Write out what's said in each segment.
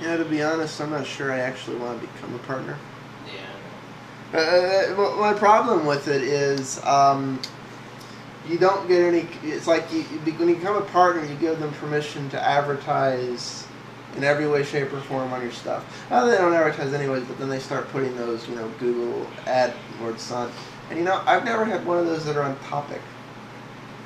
Yeah, to be honest, I'm not sure I actually want to become a partner. Yeah. My problem with it is you don't get any. It's like when you become a partner, you give them permission to advertise in every way, shape, or form on your stuff. Now they don't advertise anyways, but then they start putting those, Google AdWords on. And I've never had one of those that are on topic.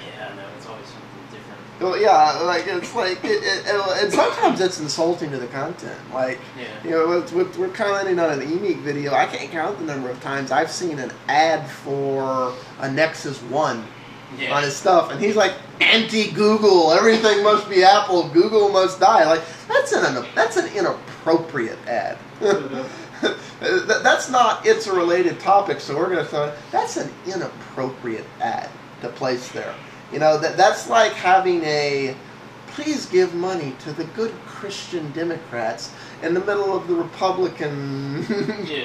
Yeah, no, it's always something different. Well, yeah, like it's like, and sometimes it's insulting to the content. Like, we're commenting on an Emeek video. I can't count the number of times I've seen an ad for a Nexus 1 on his stuff, and he's like, anti-Google, everything must be Apple, Google must die. Like, that's an inappropriate ad. That's not, it's a related topic, so we're going to throw it. That's an inappropriate ad to place there. That's like having a, please give money to the good Christian Democrats in the middle of the Republican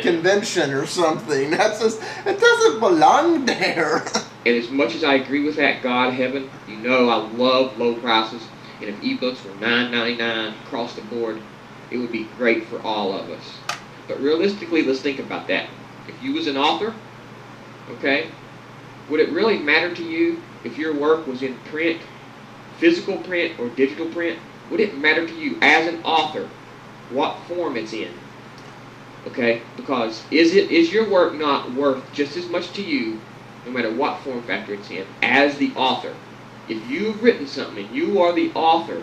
convention or something. That's just, it doesn't belong there. And as much as I agree with that, God heaven, I love low prices. And if ebooks were $9.99 across the board, it would be great for all of us. But realistically, let's think about that. If you was an author, okay, would it really matter to you if your work was in print, physical print, or digital print? Would it matter to you as an author what form it's in? Okay, because is your work not worth just as much to you, no matter what form factor it's in, as the author? If you've written something and you are the author,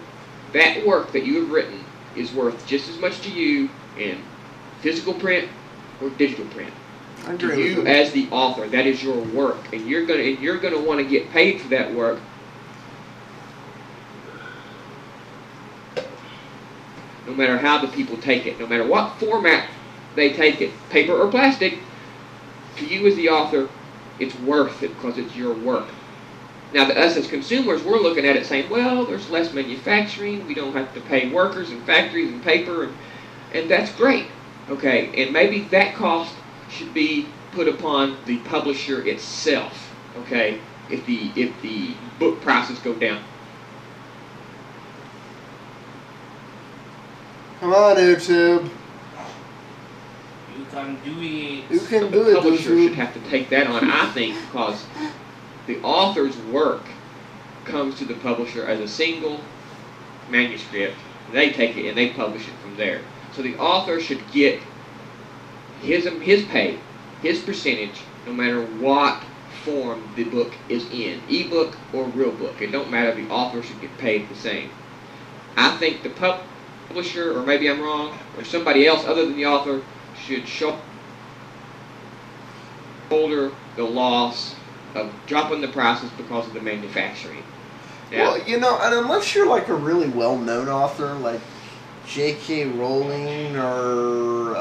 that work that you have written is worth just as much to you in physical print or digital print. I agree To you as the author, that is your work, and you're gonna want to get paid for that work. No matter how the people take it, no matter what format they take it, paper or plastic, to you as the author, it's worth it because it's your work. Now, to us as consumers, we're looking at it saying, well, there's less manufacturing, we don't have to pay workers and factories and paper, and that's great. Okay, and maybe that cost should be put upon the publisher itself, okay, if the book prices go down. Come on, YouTube. You can do it. You can do The it, publisher YouTube. should have to take that on, I think, because the author's work comes to the publisher as a single manuscript. They take it and they publish it from there. So the author should get his pay, his percentage, no matter what form the book is in, ebook or real book. It don't matter. The author should get paid the same. I think the publisher, or maybe I'm wrong, or somebody else other than the author, should shoulder the loss of dropping the prices because of the manufacturing. Now, Well, and unless you're like a really well-known author, like J.K. Rowling or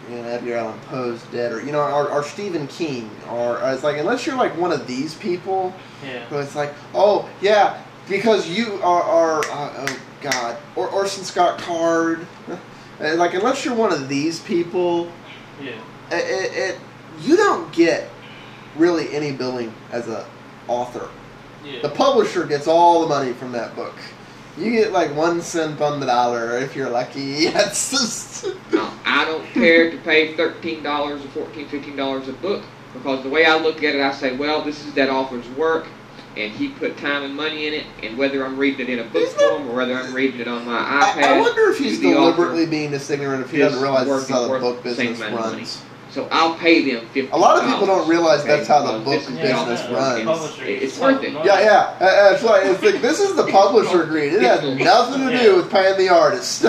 Edgar Allan Poe's dead, or Stephen King, or it's like, unless you're like one of these people, who it's like, oh yeah, because you are oh god, or Orson Scott Card, like, unless you're one of these people, you don't get really any billing as a author. The publisher ggets all the money from that book. You get like 1 cent on the dollar if you're lucky. It's just... No, I don't care to pay $13 or $14, $15 a book, because the way I look at it, I say, well, this is that author's work, and he put time and money in it, and whether I'm reading it in a book form or whether I'm reading it on my iPad... I wonder if he's deliberately being this ignorant, if he doesn't realize this is how the book business runs. So I'll pay them $50. A lot of people don't realize that's how the book business runs. It's worth it. Yeah. It's like this is the publisher greed. It has nothing to do with paying the artist.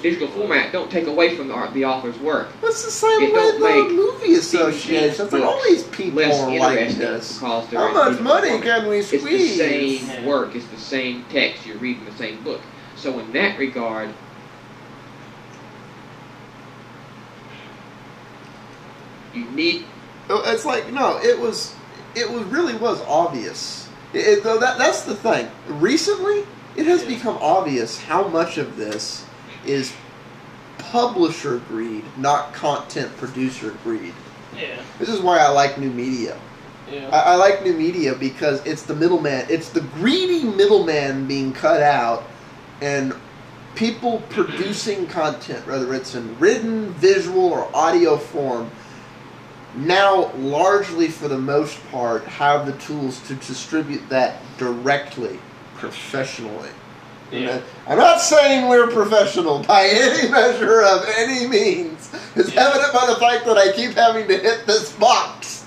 Digital format don't take away from the author's work. That's the same way the movie association. Like, all these people are like this. How much money can we squeeze? It's the same work. It's the same text. You're reading the same book. So in that regard, you need. It's like, no, it really was obvious. That's the thing. Recently, it has become obvious how much of this is publisher greed, not content producer greed. Yeah. This is why I like new media. Yeah. I like new media because it's the middleman. It's the greedy middleman being cut out, and people producing content, whether it's in written, visual, or audio form, now largely for the most part have the tools to distribute that directly, professionally. Yeah. I'm not saying we're professional by any measure of any means. It's evident by the fact that I keep having to hit this box.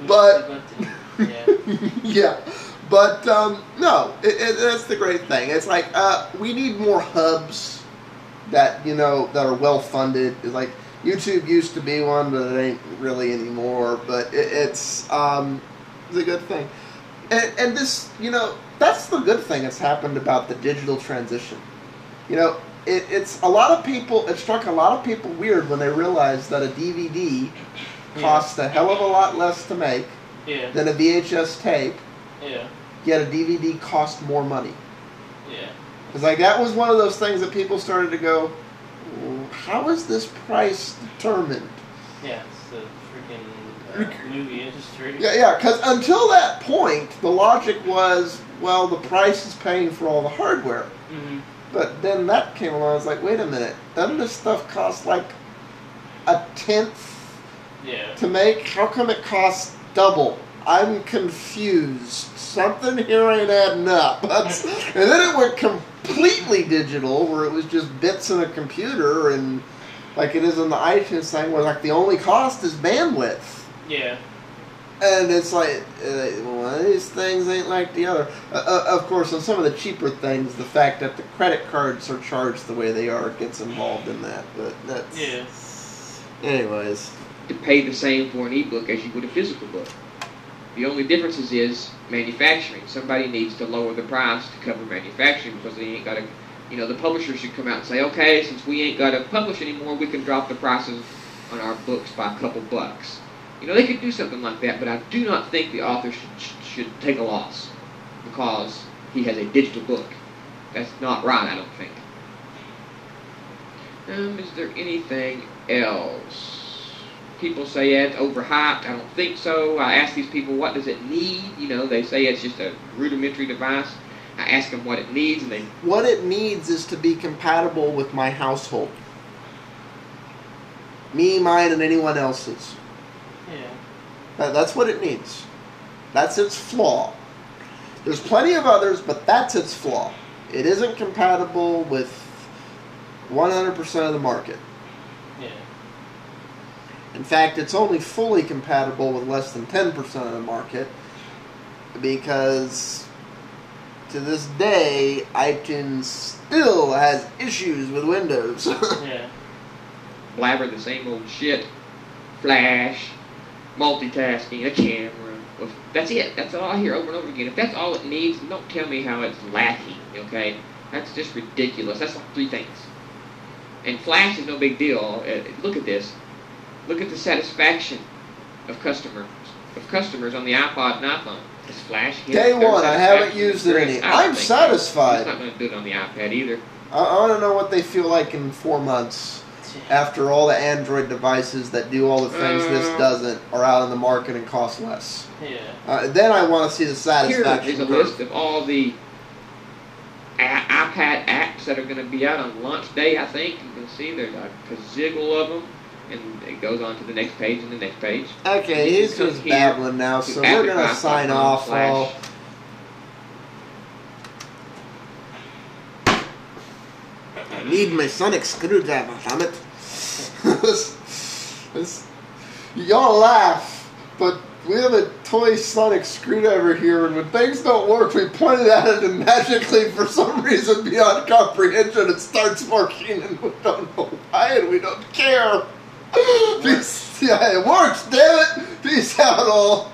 But yeah, but no, that's the great thing. It's like we need more hubs that that are well funded. Like YouTube used to be one, but it ain't really anymore. But it's a good thing, and this that's the good thing that's happened about the digital transition. It's a lot of people. It struck a lot of people weird when they realized that a DVD costs a hell of a lot less to make than a VHS tape. Yeah. Yet a DVD cost more money. Yeah. It's like that was one of those things that people started to go, how is this price determined? Yeah, it's the freaking movie industry. Yeah, because until that point, the logic was, well, the price is paying for all the hardware. Mm-hmm. But then that came along. I was like, wait a minute, doesn't this stuff cost like a tenth to make? How come it costs double? I'm confused. Something here ain't adding up. And then it went completely digital, where it was just bits in a computer, and like it is in the iTunes thing, where like the only cost is bandwidth. Yeah. And it's like, one of these things ain't like the other. Of course, on some of the cheaper things, the fact that the credit cards are charged the way they are gets involved in that. But that's... Yeah. Anyways. To pay the same for an ebook as you would a physical book. The only difference is manufacturing. Somebody needs to lower the price to cover manufacturing because they ain't got to, the publisher should come out and say, okay, since we ain't got to publish anymore, we can drop the prices on our books by a couple bucks. They could do something like that, but I do not think the author should take a loss because he has a digital book. That's not right, I don't think. Is there anything else? People say it's overhyped. I don't think so. I ask these people, what does it need? They say it's just a rudimentary device. I ask them what it needs, and what it needs is to be compatible with my household. Me, mine, and anyone else's. Yeah. That's what it needs. That's its flaw. There's plenty of others, but that's its flaw. It isn't compatible with 100% of the market. Yeah. In fact, it's only fully compatible with less than 10% of the market because to this day, iTunes still has issues with Windows. Yeah. Blabber the same old shit. Flash, multitasking, a camera. Well, that's it. That's all I hear over and over again. If that's all it needs, don't tell me how it's lacking, okay? That's just ridiculous. That's like 3 things. And Flash is no big deal. Look at this. Look at the satisfaction of customers on the iPod and iPhone. It's Flash. Day one, I haven't used it any. I'm satisfied. It's not going to do it on the iPad either. I want to know what they feel like in 4 months after all the Android devices that do all the things this doesn't are out in the market and cost less. Yeah. Then I want to see the satisfaction. Here's a list of all the iPad apps that are going to be out on launch day, I think. You can see there's a gazillion of them. And it goes on to the next page and the next page. Okay, he's just babbling now, so we're going to sign off. I need my sonic screwdriver, damn it. Y'all laugh, but we have a toy sonic screwdriver here, and when things don't work, we point it at it, and magically, for some reason beyond comprehension, it starts working, and we don't know why, and we don't care. Peace. Yeah, it works, damn it. Peace out, all.